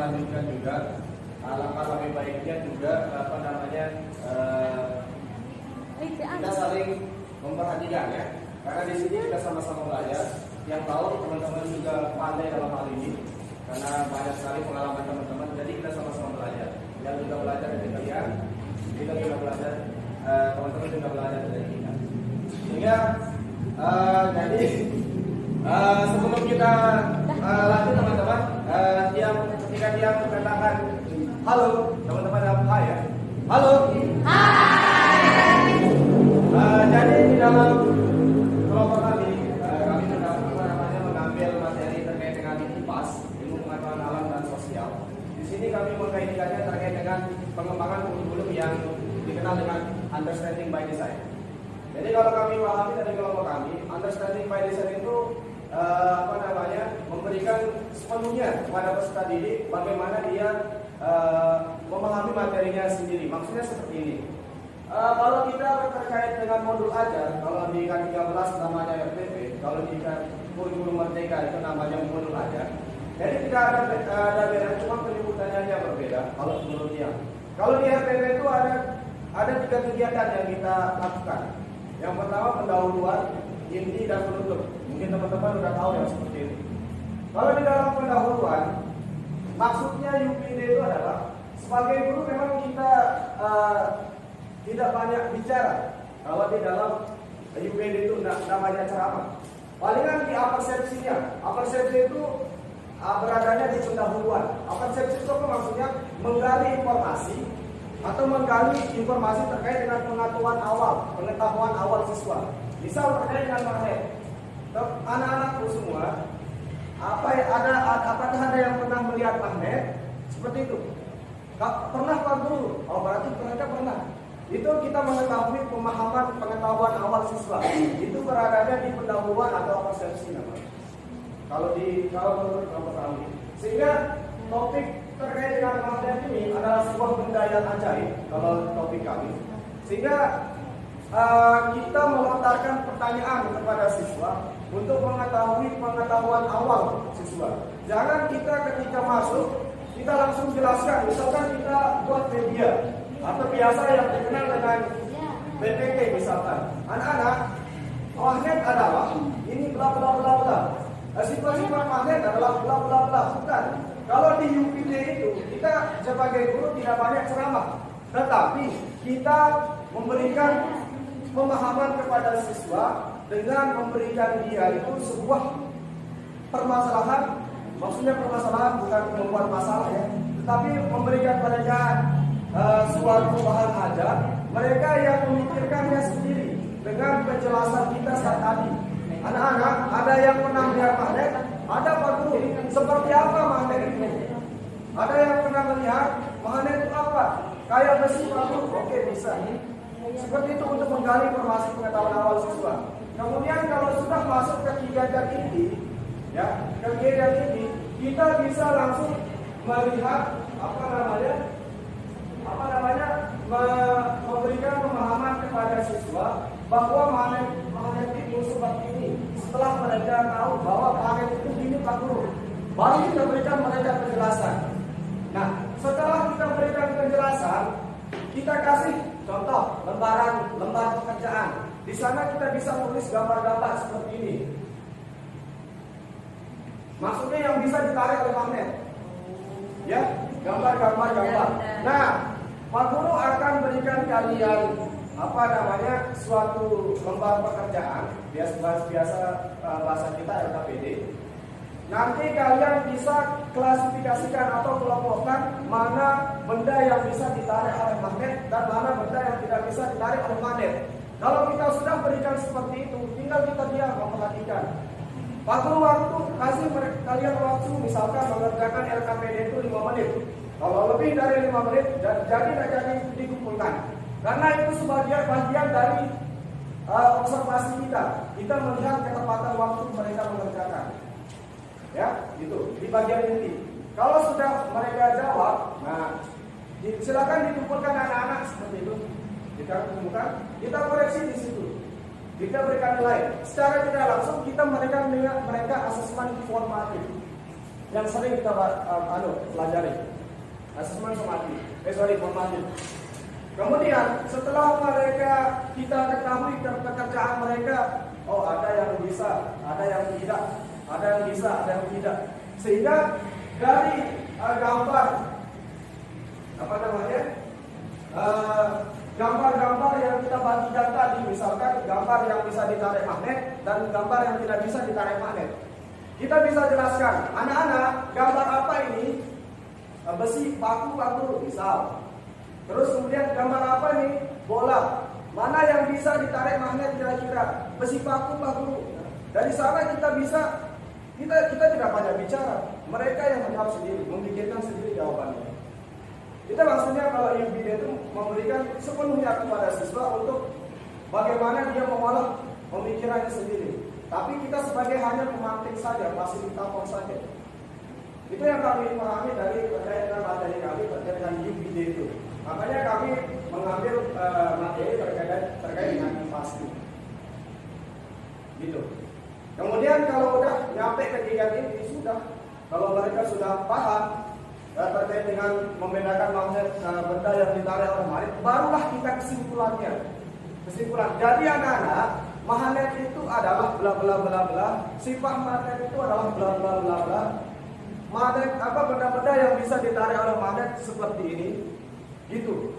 melanjutkan juga. Alangkah lebih baiknya juga kita saling memperhatikan ya. Karena di sini kita sama-sama belajar. Yang tahu teman-teman juga pandai dalam hal ini. Karena banyak sekali pengalaman teman-teman. Jadi kita sama-sama belajar. Yang juga belajar dari kalian, kita juga belajar, teman-teman juga belajar dari kita. Sehingga sebelum kita lanjut teman-teman, ketika dia mengatakan halo, teman-teman jawab hai ya. Halo. Hai. Jadi di dalam kelompok kami sudah mengambil materi terkait dengan IPAS, ilmu pengetahuan alam dan sosial. Di sini kami mengkaitkannya terkait dengan pengembangan kurikulum yang dikenal dengan understanding by design. Jadi kalau kami pahami dari kelompok kami, understanding by design itu memberikan sepenuhnya kepada peserta didik bagaimana dia memahami materinya sendiri. Maksudnya seperti ini. Kalau kita terkait dengan modul ajar, kalau di K13 namanya RPP, kalau di kurikulum merdeka itu namanya modul ajar. Jadi tidak ada beda, cuma penyebutannya aja berbeda. Kalau menurut dia, kalau di RPP itu ada 3 kegiatan yang kita lakukan. Yang pertama pendahuluan, inti dan penutup. Mungkin teman-teman sudah tahu yang seperti ini. Kalau di dalam pendahuluan, maksudnya UPD itu adalah sebagai guru memang kita tidak banyak bicara. Kalau di dalam UPD itu namanya ceramah. Palingan di apersepsinya. Apersepsi itu beradanya di pendahuluan. Apersepsi itu maksudnya menggali informasi atau menggali informasi terkait dengan pengetahuan awal siswa. Misal terkait dengan magnet. Anak-anakku semua, apakah ada yang pernah melihat magnet? Seperti itu. Pernah Pak Guru? Oh berarti mereka pernah. Itu kita mengetahui pengetahuan awal siswa. Itu beradanya di pendahuluan atau persepsi namanya. Kalau menurut kami. Sehingga topik terkait dengan magnet ini adalah sebuah benda yang ajaib kalau topik kami. Sehingga kita melontarkan pertanyaan kepada siswa untuk mengetahui pengetahuan awal siswa. Jangan kita ketika masuk kita langsung jelaskan. Misalkan kita buat media atau biasa yang dikenal dengan BPK misalkan. Anak-anak, magnet adalah ini bla bla bla bla. Sifat-sifat magnet adalah bla bla bla. Bukan. Kalau di UPD itu kita sebagai guru tidak banyak ceramah, tetapi kita memberikan pemahaman kepada siswa dengan memberikan dia itu sebuah permasalahan. Maksudnya permasalahan bukan membuat masalah ya, tetapi memberikan mereka suatu bahan ajar. Mereka yang memikirkannya sendiri dengan penjelasan kita saat tadi. Anak-anak, ada yang pernah melihat magnet? Ada Pak Guru. Seperti apa magnet itu? Ada yang pernah melihat magnet itu apa? Kayak besi Pak Guru. Oke, bisa. Seperti itu untuk menggali informasi pengetahuan awal siswa. Kemudian kalau sudah masuk ke kegiatan inti, ya, kegiatan inti, kita bisa langsung melihat memberikan pemahaman kepada siswa bahwa magnet itu seperti ini. Setelah mereka tahu bahwa magnet itu gini Pak Guru, baru kita berikan mereka penjelasan. Nah, setelah kita berikan penjelasan, kita kasih contoh lembar pekerjaan. Di sana kita bisa menulis gambar-gambar seperti ini. Maksudnya yang bisa ditarik oleh magnet. Ya, gambar. Nah, Pak Guru akan berikan kalian suatu lembar pekerjaan, biasa bahasa kita LKPD. Nanti kalian bisa klasifikasikan atau kelompokkan mana benda yang bisa ditarik oleh magnet dan mana benda yang tidak bisa ditarik oleh magnet. Kalau kita sudah berikan seperti itu, tinggal kita diam memperhatikan. Pak Guru kasih kalian waktu misalkan mengerjakan LKPD itu 5 menit. Kalau lebih dari 5 menit, jadi dikumpulkan. Karena itu sebagian bagian dari observasi kita. Kita melihat ketepatan waktu mereka mengerjakan. Ya, itu di bagian inti. Kalau sudah mereka jawab, nah silakan dikumpulkan anak-anak seperti itu. Kita kumpulkan, kita koreksi di situ. Kita berikan nilai. Secara tidak langsung kita memberikan mereka asesmen formatif. yang sering kita pelajari, asesmen somatik, formatif. Kemudian setelah kita ketahui pekerjaan mereka, oh ada yang bisa, ada yang tidak, ada yang bisa, ada yang tidak. Sehingga dari gambar gambar-gambar yang kita bagikan tadi, misalkan gambar yang bisa ditarik magnet dan gambar yang tidak bisa ditarik magnet, kita bisa jelaskan, anak-anak, gambar apa ini? Besi, paku, misal. Terus kemudian gambar apa ini? Bola. Mana yang bisa ditarik magnet kira-kira? Besi, paku. Dari sana kita bisa, kita tidak banyak bicara. Mereka yang menjawab sendiri, memikirkan sendiri jawabannya. Itu maksudnya kalau UBD itu memberikan sepenuhnya kepada siswa untuk bagaimana dia mengolah pemikirannya sendiri. Tapi kita sebagai hanya pemantik saja, fasilitator saja. Itu yang kami pahami dari terkait dengan materi kami terkait dengan UBD itu. Makanya kami mengambil materi terkait dengan pasti. Gitu. Kemudian kalau udah nyampe ke kegiatan ini sudah, kalau mereka sudah paham terkait dengan membedakan magnet benda yang ditarik oleh magnet, barulah kita kesimpulan. Jadi anak-anak, magnet itu adalah bla bla bla bla, sifat magnet itu adalah bla bla bla bla. Magnet benda-benda yang bisa ditarik oleh magnet seperti ini, gitu.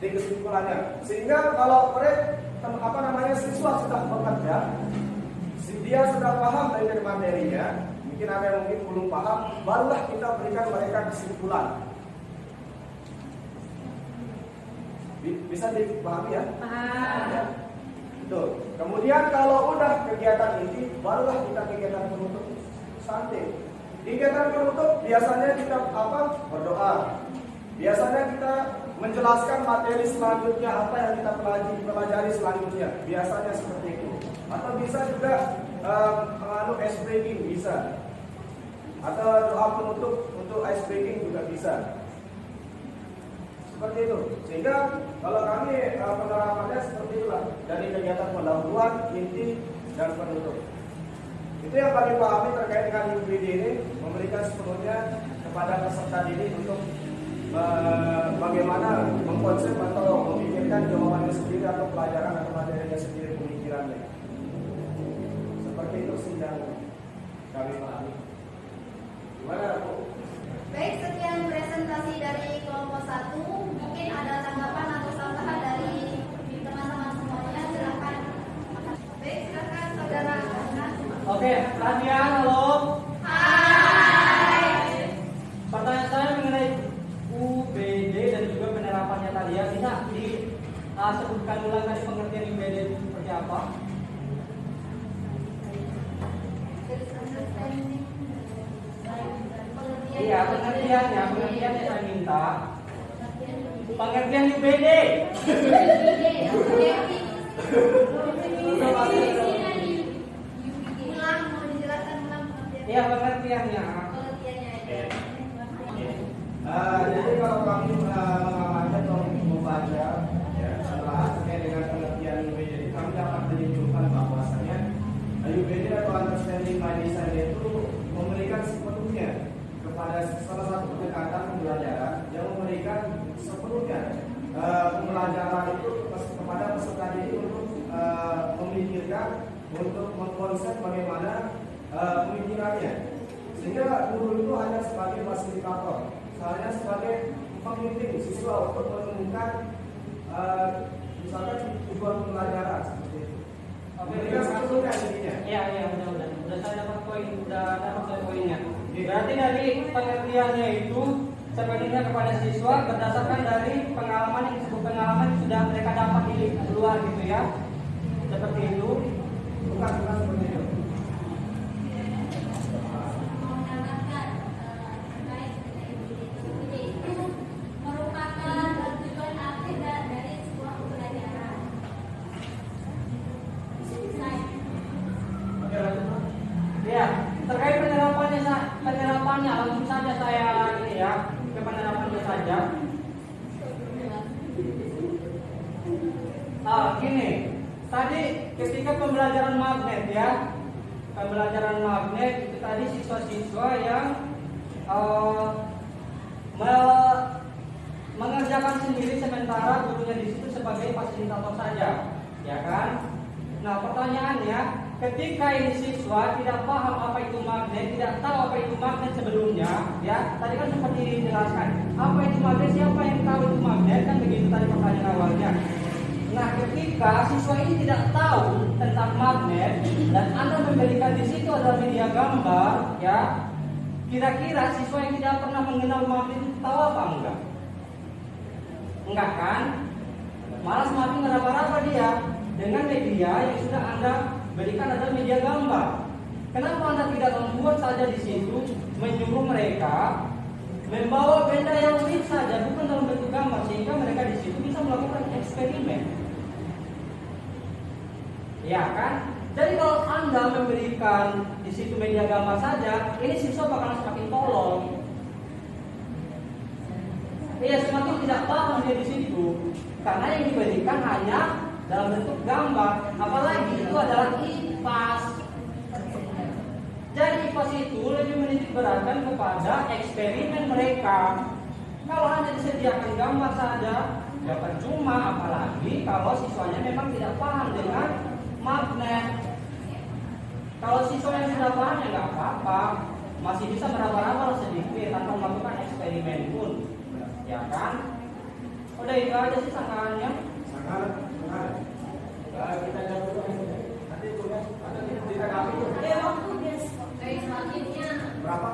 Di kesimpulannya. Sehingga kalau siswa sudah bekerja, dia sudah paham dari materinya, mungkin ada yang mungkin belum paham, barulah kita berikan mereka kesimpulan. Bisa dipahami ya? Paham. Ya. Tuh. Kemudian kalau udah kegiatan ini, barulah kita kegiatan penutup santai. Kegiatan penutup biasanya kita berdoa. Biasanya kita menjelaskan materi selanjutnya, apa yang kita pelajari selanjutnya. Biasanya seperti itu. Atau bisa juga ice breaking bisa. Atau doa penutup untuk ice breaking juga bisa. Seperti itu. Sehingga kalau kami penerapannya seperti itulah. Dari kegiatan pendahuluan, inti, dan penutup. Itu yang kami pahami terkait dengan UBD ini, memberikan sepenuhnya kepada peserta didik untuk bagaimana mengkonsep atau memikirkan jawabannya sendiri atau pelajaran atau materinya sendiri, pemikirannya. Seperti itu sih yang kami pahami. Gimana, Bu? Baik, sekian presentasi dari kelompok 1. Mungkin ada tanggapan atau tambahan dari teman-teman semuanya, silakan. Baik, silakan saudara. Oke, perhatian, halo. Hai. Pertanyaan saya mengenai UBD dan juga penerapannya tadi ya. Bisa disebutkan ulang tadi pengertian UBD itu seperti apa? Iya, pengertiannya saya minta. Pengertian UBD. Iya, pengertiannya. Jadi kalau kami mengamati atau membaca setelah terkait dengan pengertian UBD, kami dapat menyimpulkan bahwasanya UBD atau understanding by design itu memberikan sepenuhnya kepada salah satu pendekatan pembelajaran yang memberikan sepenuhnya pembelajaran itu kepada peserta didik untuk memikirkan, untuk mengkonsep bagaimana pemikirannya. Sehingga guru itu hanya sebagai fasilitator, hanya sebagai pembimbing siswa untuk menemukan misalkan tujuan pembelajaran seperti itu. Oke, sebetulnya intinya. Iya, mudah-mudahan. Udah saya dapat poinnya. Berarti dari pengertiannya itu sepenuhnya kepada siswa berdasarkan dari pengalaman yang disebut pengalaman yang sudah mereka dapat di luar gitu ya. Seperti itu. Bukan seperti itu. Ya, terkait penerapannya langsung saja saya ini ya ke penerapannya saja. Gini, tadi ketika pembelajaran magnet ya, pembelajaran magnet itu tadi siswa-siswa yang mengerjakan sendiri sementara gurunya di situ sebagai fasilitator saja, ya kan? Nah, pertanyaannya, ketika ini siswa tidak paham apa itu magnet, tidak tahu apa itu magnet sebelumnya, ya, tadi kan seperti dijelaskan, apa itu magnet, siapa yang tahu itu magnet, kan begitu tadi pertanyaan awalnya. Nah, ketika siswa ini tidak tahu tentang magnet dan Anda memberikan di situ adalah media gambar, ya, kira-kira siswa yang tidak pernah mengenal magnet itu tahu apa enggak? Enggak kan? Malah semakin meraba-raba dia dengan media yang sudah Anda berikan adalah media gambar. Kenapa Anda tidak membuat saja di situ, menyuruh mereka membawa benda yang unik saja, bukan dalam bentuk gambar, sehingga mereka di situ bisa melakukan eksperimen. Ya kan? Jadi kalau Anda memberikan di situ media gambar saja, ini siswa bakalan semakin tolol. Iya, semakin tidak paham dia di situ, karena yang diberikan hanya dalam bentuk gambar, apalagi itu adalah IPAS. Jadi IPAS itu lebih menitik beratkan kepada eksperimen mereka. Kalau hanya disediakan gambar saja, ya percuma, apalagi kalau siswanya memang tidak paham dengan magnet. Kalau siswa yang sudah paham ya nggak apa-apa, masih bisa meraba-raba sedikit tanpa melakukan eksperimen pun, ya kan? Udah itu aja sih sangkaannya. Sangat. Kita jawab dulu. Nanti tugas ada kita kami. Waktu dia selanjutnya Berapa?